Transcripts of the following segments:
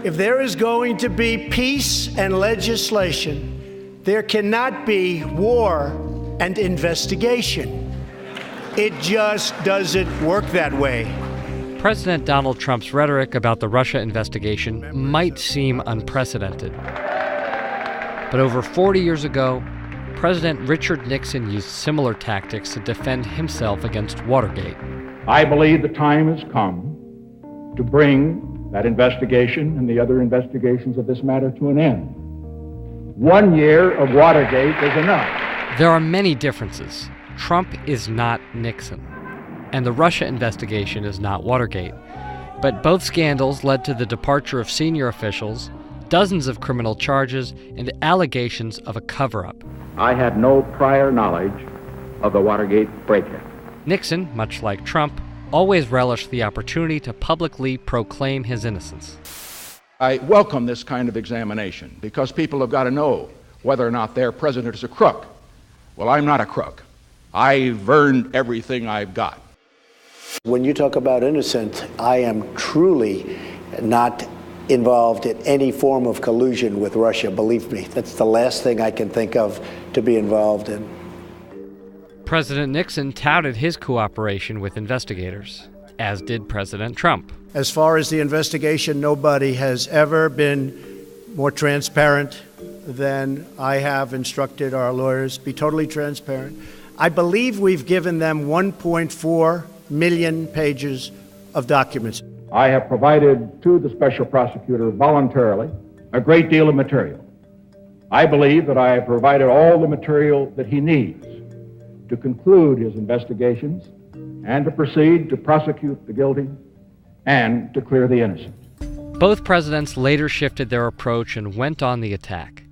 If there is going to be peace and legislation, there cannot be war and investigation. It just doesn't work that way. President Donald Trump's rhetoric about the Russia investigation might seem unprecedented. But over 40 years ago, President Richard Nixon used similar tactics to defend himself against Watergate. I believe the time has come to bring that investigation and the other investigations of this matter to an end. 1 year of Watergate is enough. There are many differences. Trump is not Nixon, and the Russia investigation is not Watergate. But both scandals led to the departure of senior officials, dozens of criminal charges, and allegations of a cover-up. I had no prior knowledge of the Watergate break-in. Nixon, much like Trump, always relished the opportunity to publicly proclaim his innocence. I welcome this kind of examination because people have got to know whether or not their president is a crook. Well, I'm not a crook. I've earned everything I've got. When you talk about innocent, I am truly not involved in any form of collusion with Russia, believe me. That's the last thing I can think of to be involved in. President Nixon touted his cooperation with investigators, as did President Trump. As far as the investigation, nobody has ever been more transparent than I have instructed our lawyers. Be totally transparent. I believe we've given them 1.4 million pages of documents. I have provided to the special prosecutor voluntarily a great deal of material. I believe that I have provided all the material that he needs to conclude his investigations and to proceed to prosecute the guilty and to clear the innocent. Both presidents later shifted their approach and went on the attack.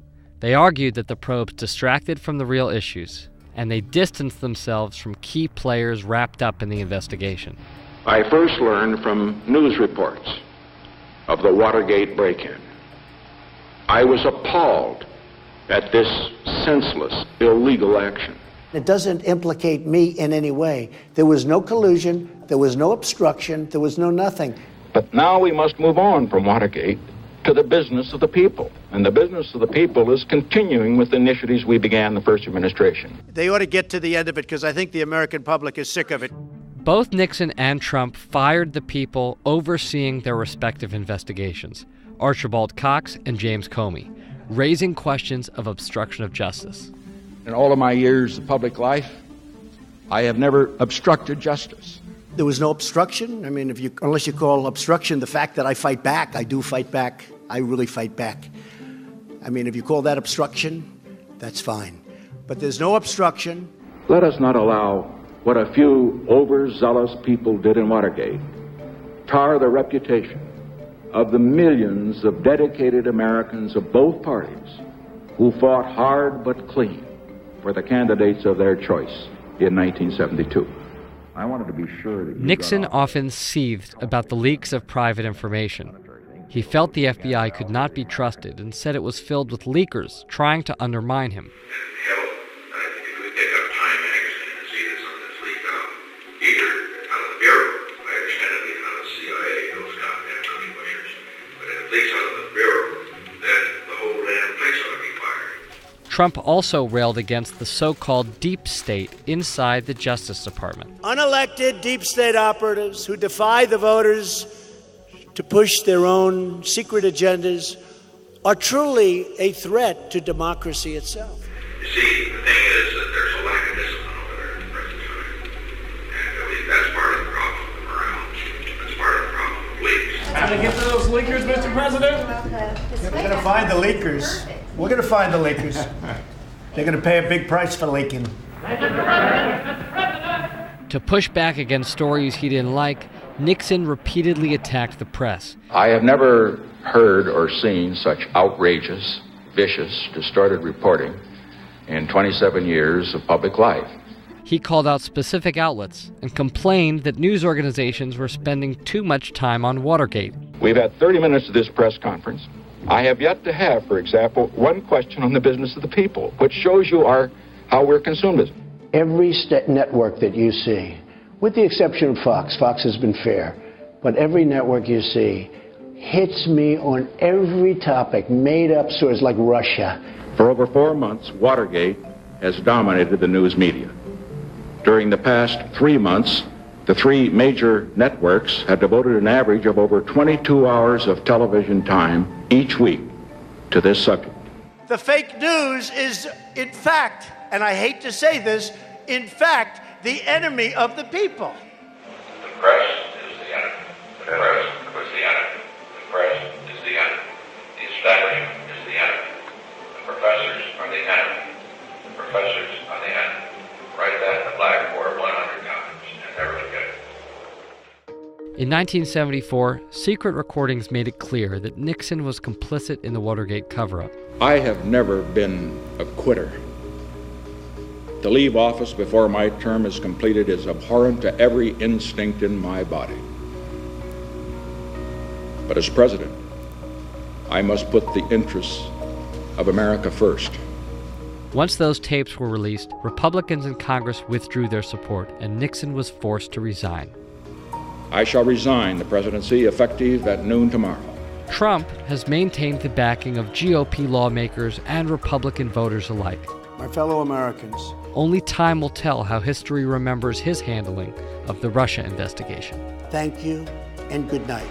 They argued that the probes distracted from the real issues, and they distanced themselves from key players wrapped up in the investigation. I first learned from news reports of the Watergate break-in. I was appalled at this senseless, illegal action. It doesn't implicate me in any way. There was no collusion, there was no obstruction, there was no nothing. But now we must move on from Watergate to the business of the people. And the business of the people is continuing with the initiatives we began the first administration. They ought to get to the end of it because I think the American public is sick of it. Both Nixon and Trump fired the people overseeing their respective investigations, Archibald Cox and James Comey, raising questions of obstruction of justice. In all of my years of public life, I have never obstructed justice. There was no obstruction. I mean, unless you call obstruction the fact that I fight back, I do fight back. I really fight back. I mean, if you call that obstruction, that's fine. But there's no obstruction. Let us not allow what a few overzealous people did in Watergate tar the reputation of the millions of dedicated Americans of both parties who fought hard but clean for the candidates of their choice in 1972. I wanted to be sure that Nixon often seethed about the leaks of private information. He felt the FBI could not be trusted and said it was filled with leakers trying to undermine him. Trump also railed against the so-called deep state inside the Justice Department. Unelected deep state operatives who defy the voters to push their own secret agendas are truly a threat to democracy itself. You see, the thing is that there's a lack of discipline over there at the present time. And I believe that's part of the problem of morale. That's part of the problem of leaks. How to get to those leakers, Mr. President? We're going to find the leakers. We're going to find the leakers. They're going to pay a big price for leaking. To push back against stories he didn't like, Nixon repeatedly attacked the press. I have never heard or seen such outrageous, vicious, distorted reporting in 27 years of public life. He called out specific outlets and complained that news organizations were spending too much time on Watergate. We've had 30 minutes of this press conference. I have yet to have, for example, one question on the business of the people, which shows you how we're consumed. Every network that you see, with the exception of Fox has been fair, but every network you see, hits me on every topic, made up stories like Russia. For over 4 months, Watergate has dominated the news media. During the past 3 months, the three major networks have devoted an average of over 22 hours of television time each week to this subject. The fake news is, in fact, and I hate to say this, in fact, the enemy of the people. The press is the enemy. The press is the enemy. The press is the enemy. The establishment is the enemy. The professors are the enemy. The professors are the enemy. Write that in the blackboard 100 times and never forget it. In 1974, secret recordings made it clear that Nixon was complicit in the Watergate cover-up. I have never been a quitter. To leave office before my term is completed is abhorrent to every instinct in my body. But as president, I must put the interests of America first. Once those tapes were released, Republicans in Congress withdrew their support, and Nixon was forced to resign. I shall resign the presidency effective at noon tomorrow. Trump has maintained the backing of GOP lawmakers and Republican voters alike. My fellow Americans, Only time will tell how history remembers his handling of the Russia investigation. thank you and good night.